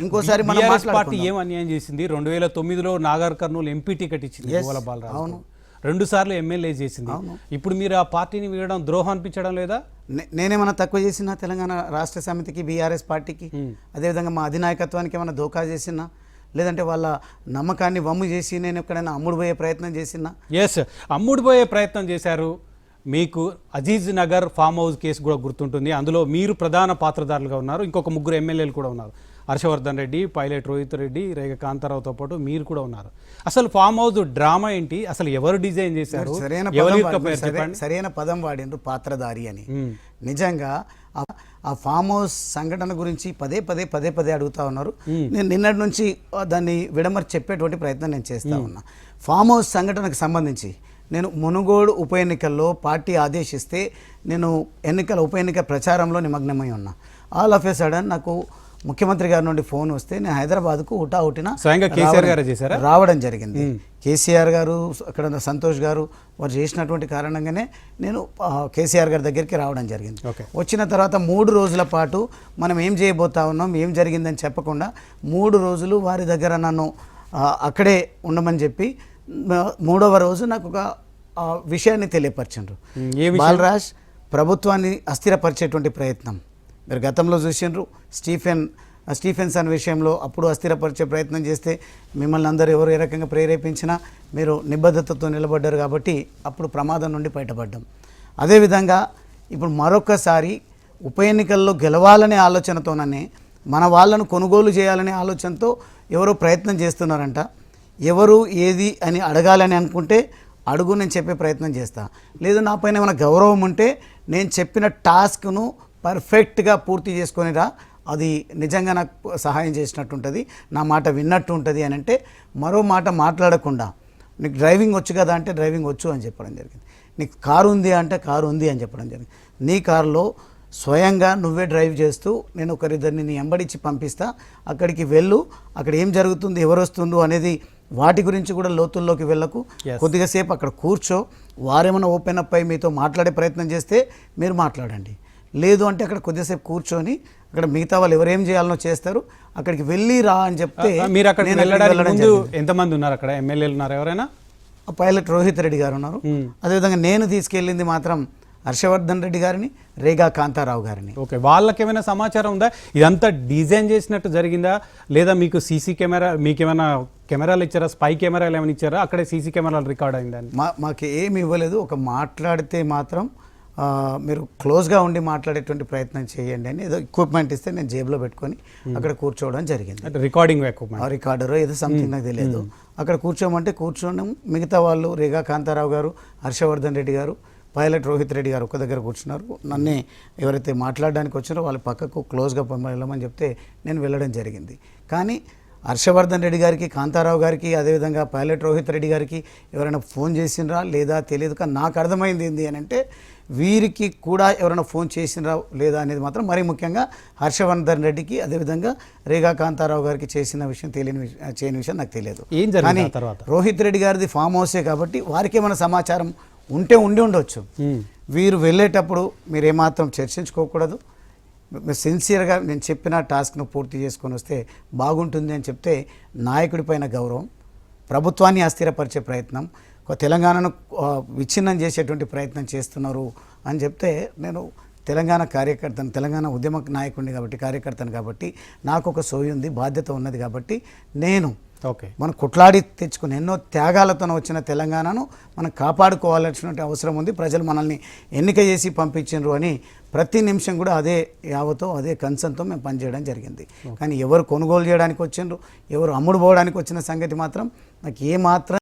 ఇంకోసారి మనం పార్టీ ఏం అన్యాయం చేసింది? 2009లో నాగర్ కర్నూలు ఎంపీ టికెట్ ఇచ్చింది గోల బాలరాజు, 2 సార్లు ఎమ్మెల్యే చేసింది. ఇప్పుడు మీరు ఆ పార్టీని వీడడం ద్రోహం అనిపించడం లేదా? నేనేమన్నా తక్కువ చేసినా తెలంగాణ రాష్ట్ర సమితికి, బీఆర్ఎస్ పార్టీకి, అదేవిధంగా మా అధినాయకత్వానికి ఏమైనా దోకా చేసినా, లేదంటే వాళ్ళ నమ్మకాన్ని వమ్ము చేసి నేను ఎక్కడైనా అమ్ముడుపోయే ప్రయత్నం చేసినా? ఎస్, అమ్ముడుపోయే ప్రయత్నం చేశారు. మీకు Aziz Nagar farm house case కూడా గుర్తుంటుంది. అందులో మీరు ప్రధాన పాత్రధారులుగా ఉన్నారు. ఇంకొక 3 ఎమ్మెల్యేలు కూడా ఉన్నారు. హర్షవర్ధన్ రెడ్డి, పైలట్ రోహిత్ రెడ్డి, రేగ కాంతారావుతో పాటు మీరు కూడా ఉన్నారు. అసలు ఫామ్ హౌస్ డ్రామా ఏంటి? అసలు ఎవరు డిజైన్ చేశారు? సరైన పదం వాడిండ్రు, పాత్రధారి అని. నిజంగా ఆ ఫామ్ హౌస్ సంఘటన గురించి పదే పదే అడుగుతా ఉన్నారు. నేను నిన్నటి నుంచి దాన్ని విడమర్చి చెప్పేటువంటి ప్రయత్నం నేను చేస్తా ఉన్నా. ఫామ్ హౌస్ సంఘటనకు సంబంధించి నేను మునుగోడు ఉప ఎన్నికల్లో పార్టీ ఆదేశిస్తే నేను ఉప ఎన్నిక ప్రచారంలో నిమగ్నమై ఉన్నా. ఆల్ ఆఫ్ ఏ సడన్ నాకు ముఖ్యమంత్రి గారి నుండి ఫోన్ వస్తే నేను హైదరాబాద్కు హుటాహుటిన రావడం జరిగింది. కేసీఆర్ గారు, అక్కడ సంతోష్ గారు వారు చేసినటువంటి కారణంగానే నేను కేసీఆర్ గారి దగ్గరికి రావడం జరిగింది. వచ్చిన తర్వాత 3 రోజుల పాటు మనం ఏం చేయబోతా ఉన్నాం, ఏం జరిగిందని చెప్పకుండా 3 రోజులు వారి దగ్గర నన్ను అక్కడే ఉండమని చెప్పి 3వ రోజు నాకు ఒక విషయాన్ని తెలియపరిచిండ్రు. బాలరాజ్ ప్రభుత్వాన్ని అస్థిరపరిచేటువంటి ప్రయత్నం మీరు గతంలో చూసిండ్రు. స్టీఫెన్సన్ విషయంలో అప్పుడు అస్థిరపరిచే ప్రయత్నం చేస్తే మిమ్మల్ని అందరూ ఎవరు ఏ రకంగా ప్రేరేపించినా మీరు నిబద్ధతతో నిలబడ్డారు కాబట్టి అప్పుడు ప్రమాదం నుండి బయటపడ్డాం. అదేవిధంగా ఇప్పుడు మరొకసారి ఉప ఎన్నికల్లో గెలవాలనే ఆలోచనతోననే మన వాళ్ళను కొనుగోలు చేయాలనే ఆలోచనతో ఎవరో ప్రయత్నం చేస్తున్నారంట. ఎవరు ఏది అని అడగాలని అనుకుంటే అడుగు, నేను చెప్పే ప్రయత్నం చేస్తా. లేదు నా పైన ఏమైనా గౌరవం ఉంటే నేను చెప్పిన టాస్క్ను పర్ఫెక్ట్గా పూర్తి చేసుకొనిరా, అది నిజంగా నాకు సహాయం చేసినట్టు ఉంటుంది, నా మాట విన్నట్టు ఉంటుంది అని అంటే మరో మాట మాట్లాడకుండా నీకు డ్రైవింగ్ వచ్చు కదా అంటే డ్రైవింగ్ వచ్చు అని చెప్పడం జరిగింది. నీకు కారు ఉంది అంటే కారు ఉంది అని చెప్పడం జరిగింది. నీ కారులో స్వయంగా నువ్వే డ్రైవ్ చేస్తూ నేను ఒకరిద్దరిని నీ ఎంబడిచ్చి పంపిస్తా, అక్కడికి వెళ్ళు, అక్కడ ఏం జరుగుతుంది, ఎవరు వస్తుందో అనేది వాటి గురించి కూడా లోతుల్లోకి వెళ్ళకు, కొద్దిగా సేపు అక్కడ కూర్చో, వారేమైనా ఓపెన్ అప్ అయి మీతో మాట్లాడే ప్రయత్నం చేస్తే మీరు మాట్లాడండి, లేదు అంటే అక్కడ కొద్దిసేపు కూర్చొని అక్కడ మిగతా వాళ్ళు ఎవరేం చేయాలనో చేస్తారు, అక్కడికి వెళ్ళి రా అని చెప్తే. మీరు అక్కడ వెళ్ళడానికి ఎంతమంది ఉన్నారు? అక్కడ ఎమ్మెల్యేలు ఉన్నారు ఎవరైనా? పైలట్ రోహిత్ రెడ్డి గారు ఉన్నారు. అదేవిధంగా నేను తీసుకెళ్ళింది మాత్రం హర్షవర్ధన్ రెడ్డి గారిని, రేగా కాంతారావు గారిని. ఓకే, వాళ్ళకి ఏమైనా సమాచారం ఉందా? ఇదంతా డిజైన్ చేసినట్టు జరిగిందా లేదా మీకు సీసీ కెమెరా, మీకేమైనా కెమెరాలు ఇచ్చారా, స్పై కెమెరాలు ఏమైనా ఇచ్చారా, అక్కడే సీసీ కెమెరాలు రికార్డ్ అయిందని? మాకు ఏమి ఇవ్వలేదు. ఒక మాట్లాడితే మాత్రం మీరు క్లోజ్గా ఉండి మాట్లాడేటువంటి ప్రయత్నం చేయండి అని ఏదో ఎక్విప్మెంట్ ఇస్తే నేను జేబులో పెట్టుకొని అక్కడ కూర్చోవడం జరిగింది. రికార్డింగ్ ఎక్విప్మెంట్, రికార్డర్ ఏదో సంథింగ్ నాకు తెలియదు. అక్కడ కూర్చోమంటే కూర్చోవడం. మిగతా వాళ్ళు రేగా కాంతారావు గారు, హర్షవర్ధన్ రెడ్డి గారు, పైలట్ రోహిత్ రెడ్డి గారు ఒక దగ్గర కూర్చున్నారు. నన్నే ఎవరైతే మాట్లాడడానికి వచ్చారో వాళ్ళ పక్కకు క్లోజ్గా వెళ్ళమని చెప్తే నేను వెళ్ళడం జరిగింది. కానీ హర్షవర్ధన్ రెడ్డి గారికి, కాంతారావు గారికి, అదేవిధంగా పైలట్ రోహిత్ రెడ్డి గారికి ఎవరైనా ఫోన్ చేసినరా లేదా తెలియదు. కానీ నాకు అర్థమైంది ఏంటి అని అంటే వీరికి కూడా ఎవరైనా ఫోన్ చేసినరా లేదా అనేది మాత్రం మరీ ముఖ్యంగా హర్షవర్ధన్ రెడ్డికి, అదేవిధంగా రేగా కాంతారావు గారికి చేసిన విషయం చేయని విషయం నాకు తెలియదు. కానీ రోహిత్ రెడ్డి గారిది ఫామ్ హౌసే కాబట్టి వారికి ఏమైనా సమాచారం ఉండి ఉండొచ్చు. వీరు వెళ్ళేటప్పుడు మీరు ఏమాత్రం చర్చించుకోకూడదు. సిన్సియర్గా నేను చెప్పిన టాస్క్ను పూర్తి చేసుకొని వస్తే బాగుంటుంది అని చెప్తే నాయకుడి పైన గౌరవం, ప్రభుత్వాన్ని అస్థిరపరిచే ప్రయత్నం, తెలంగాణను విచ్ఛిన్నం చేసేటువంటి ప్రయత్నం చేస్తున్నారు అని చెప్తే నేను తెలంగాణ కార్యకర్తను, తెలంగాణ ఉద్యమ నాయకుడిని కాబట్టి, కార్యకర్తను కాబట్టి నాకు ఒక సోయి ఉంది, బాధ్యత ఉన్నది కాబట్టి నేను మనం కొట్లాడి తెచ్చుకుని ఎన్నో త్యాగాలతో వచ్చిన తెలంగాణను మనం కాపాడుకోవాల్సినటువంటి అవసరం ఉంది. ప్రజలు మనల్ని ఎన్నిక చేసి పంపించారు అని ప్రతి నిమిషం కూడా అదే యావతో, అదే కన్సర్న్తో మేము పనిచేయడం జరిగింది. కానీ ఎవరు కొనుగోలు చేయడానికి వచ్చిండ్రు, ఎవరు అమ్ముడు పోవడానికి వచ్చిన సంగతి మాత్రం నాకు ఏమాత్రం